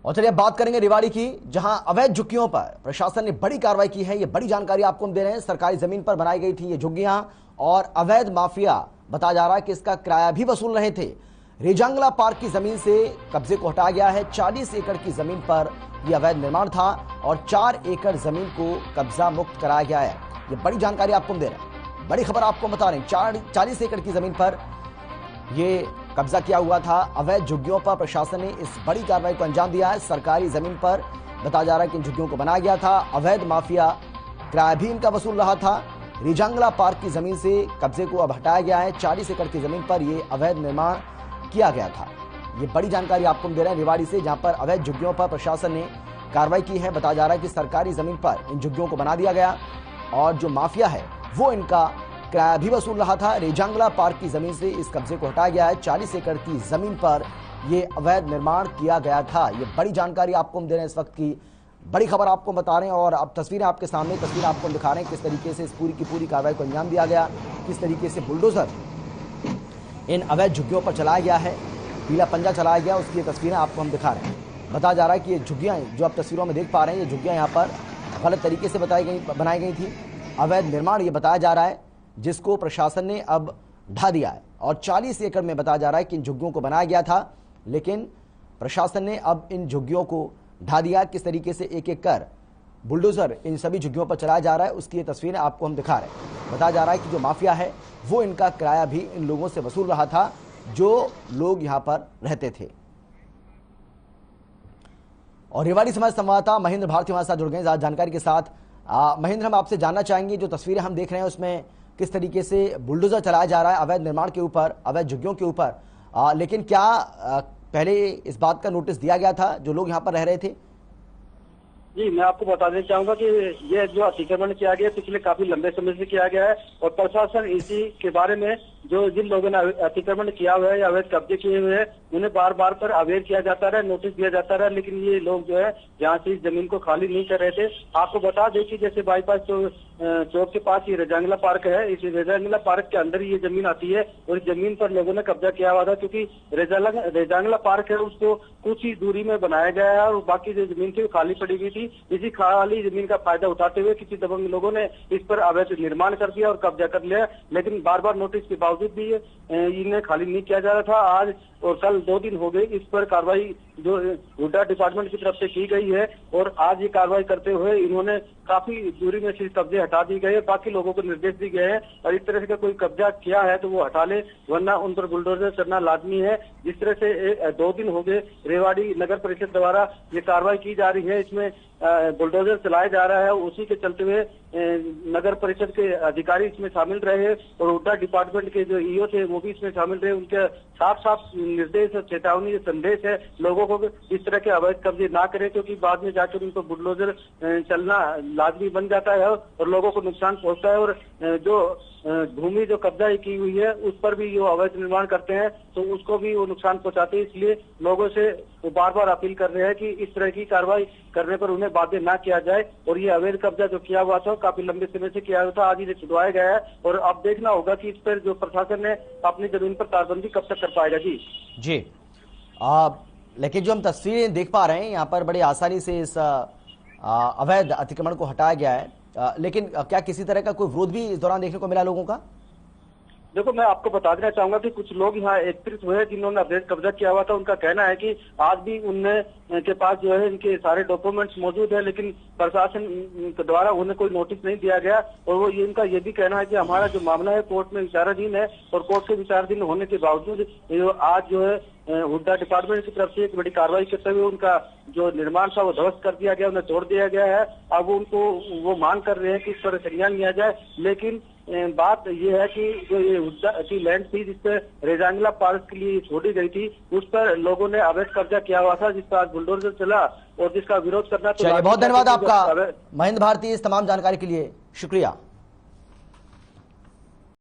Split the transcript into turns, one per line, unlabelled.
और चलिए बात करेंगे रेवाड़ी की, जहां अवैध झुग्गियों पर प्रशासन ने बड़ी कार्रवाई की है। ये बड़ी जानकारी आपको हम दे रहे हैं। सरकारी जमीन पर बनाई गई थी ये झुग्गियां और अवैध माफिया बताया जा रहा है कि इसका किराया भी वसूल रहे थे। रेजांगला पार्क की जमीन से कब्जे को हटाया गया है। 40 एकड़ की जमीन पर यह अवैध निर्माण था और 4 एकड़ जमीन को कब्जा मुक्त कराया गया है। ये बड़ी जानकारी आपको हम दे रहे हैं, बड़ी खबर आपको बता रहे हैं। 40 एकड़ की जमीन पर ये कब्जा किया हुआ था। अवैध झुग्गियों पर प्रशासन ने इस बड़ी कार्रवाई को अंजाम दिया है। सरकारी जमीन पर बताया जा रहा है कि इन झुग्गियों को बनाया गया था। अवैध माफिया किराया भी इनका वसूल रहा था। रेजांगला पार्क की जमीन से कब्जे को अब हटाया गया है। 40 एकड़ की जमीन पर यह अवैध निर्माण किया गया था। ये बड़ी जानकारी आपको हम दे रहे हैं रेवाड़ी से, जहां पर अवैध झुग्गियों पर प्रशासन ने कार्रवाई की है। बताया जा रहा है कि सरकारी जमीन पर इन झुग्गियों को बना दिया गया और जो माफिया है वो इनका किराया भी वसूल रहा था। रेजांगला पार्क की जमीन से इस कब्जे को हटाया गया है। 40 एकड़ की जमीन पर यह अवैध निर्माण किया गया था। ये बड़ी जानकारी आपको हम दे रहे हैं, इस वक्त की बड़ी खबर आपको बता रहे हैं। और अब तस्वीरें आपके सामने, तस्वीर आपको हम दिखा रहे हैं किस तरीके से इस पूरी की पूरी कार्रवाई को अंजाम दिया गया, किस तरीके से बुलडोजर इन अवैध झुग्गियों पर चलाया गया है, पीला पंजा चलाया गया, उसकी तस्वीरें आपको हम दिखा रहे हैं। बताया जा रहा है कि ये झुग्गियां जो आप तस्वीरों में देख पा रहे हैं, ये झुग्गियां यहाँ पर गलत तरीके से बनाई गई थी। अवैध निर्माण ये बताया जा रहा है, जिसको प्रशासन ने अब ढा दिया है। और 40 एकड़ में बताया जा रहा है कि इन झुग्गियों को बनाया गया था, लेकिन प्रशासन ने अब इन झुग्गियों को ढा दिया। किस तरीके से एक एक कर बुलडोजर इन सभी झुग्गियों पर चलाया जा रहा है, उसकी ये तस्वीरें आपको हम दिखा रहे हैं। बताया जा रहा है कि जो माफिया है वो इनका किराया भी इन लोगों से वसूल रहा था, जो लोग यहां पर रहते थे। और रेवाड़ी समाज संवाददाता महेंद्र भारती हमारे साथ जुड़ गए जानकारी के साथ। महेंद्र, हम आपसे जानना चाहेंगे, जो तस्वीरें हम देख रहे हैं उसमें किस तरीके से बुलडोजर चलाया जा रहा है अवैध निर्माण के ऊपर, अवैध झुग्गियों के ऊपर, लेकिन क्या पहले इस बात का नोटिस दिया गया था जो लोग यहाँ पर रह रहे थे?
जी, मैं आपको बता देना चाहूंगा कि ये जो अतिक्रमण किया गया पिछले काफी लंबे समय से किया गया है और प्रशासन इसी के बारे में जो जिन लोगों ने अतिक्रमण किया हुआ है या अवैध कब्जे किए हुए हैं उन्हें बार बार पर अवेयर किया जाता रहा, नोटिस दिया जाता रहा, लेकिन ये लोग जो है यहाँ से इस जमीन को खाली नहीं कर रहे थे। आपको बता दें कि जैसे बाईपास चौक के पास ये रेजांगला पार्क है, इस रेजांगला पार्क के अंदर ये जमीन आती है और इस जमीन पर लोगों ने कब्जा किया हुआ था, क्योंकि रेजांगला पार्क है उसको कुछ ही दूरी में बनाया गया है और बाकी जो जमीन थी वो खाली पड़ी हुई थी। इसी खाली जमीन का फायदा उठाते हुए किसी दबंग लोगों ने इस पर अवैध निर्माण कर दिया और कब्जा कर लिया, लेकिन बार बार नोटिस के बावजूद भी इन्हें खाली नहीं किया जा रहा था। आज और कल 2 दिन हो गए इस पर कार्रवाई जो हुड्डा डिपार्टमेंट की तरफ से की गई है और आज ये कार्रवाई करते हुए इन्होंने काफी दूरी में से कब्जे हटा दी गए, बाकी लोगों को निर्देश दिए गए हैं और इस तरह से कोई कब्जा किया है तो वो हटा ले, वरना उन पर बुलडोजर करना लाजमी है। जिस तरह से 2 दिन हो गए रेवाड़ी नगर परिषद द्वारा ये कार्रवाई की जा रही है, इसमें बुलडोजर चलाया जा रहा है, उसी के चलते हुए नगर परिषद के अधिकारी इसमें शामिल रहे और हुड्डा डिपार्टमेंट के जो ईओ थे वो भी इसमें शामिल रहे। उनके साफ साफ निर्देश और चेतावनी संदेश है लोगों को इस तरह के अवैध कब्जे ना करें, क्योंकि बाद में जाकर उनको बुलडोजर चलना लाजमी बन जाता है और लोगों को नुकसान पहुंचता है और जो भूमि जो कब्जा की हुई है उस पर भी जो अवैध निर्माण करते हैं तो उसको भी वो नुकसान पहुंचाते हैं। इसलिए लोगों से वो बार बार अपील कर रहे हैं कि इस तरह की कार्रवाई करने पर उन्हें बाध्य ना किया जाए और ये अवैध कब्जा जो किया हुआ था काफी लंबे समय से किया हुआ था, आज इसे छुड़वाया गया है और अब देखना होगा कि इस पर जो प्रशासन ने अपनी जमीन पर तारबंदी कब तक कर पाएगा। जी
लेकिन जो हम तस्वीरें देख पा रहे हैं यहाँ पर बड़ी आसानी से इस अवैध अतिक्रमण को हटाया गया है, लेकिन क्या किसी तरह का कोई विरोध भी इस दौरान देखने को मिला लोगों का?
देखो, मैं आपको बता देना चाहूंगा कि कुछ लोग यहाँ एकत्रित हुए जिन्होंने अवैध कब्जा किया हुआ था। उनका कहना है कि आज भी उनने के पास जो है इनके सारे डॉक्यूमेंट्स मौजूद है, लेकिन प्रशासन के द्वारा उन्हें कोई नोटिस नहीं दिया गया और वो इनका ये भी कहना है कि हमारा जो मामला है कोर्ट में विचाराधीन है और कोर्ट के विचाराधीन होने के बावजूद आज जो है हुड्डा डिपार्टमेंट की तरफ से एक बड़ी कार्रवाई करते हुए उनका जो निर्माण था वो ध्वस्त कर दिया गया, उन्हें तोड़ दिया गया है। अब उनको वो मांग कर रहे हैं कि इस पर संज्ञान लिया जाए, लेकिन बात यह है कि जो ये हुड्डा की लैंड थी जिसपे रेजांगला पार्क के लिए छोड़ी गई थी उस पर लोगों ने अवैध कब्जा किया हुआ था, जिस पर आज बुलडोजर चला और जिसका विरोध करना।
चलिए, बहुत धन्यवाद आपका महेंद्र भारती, इस तमाम जानकारी के लिए शुक्रिया।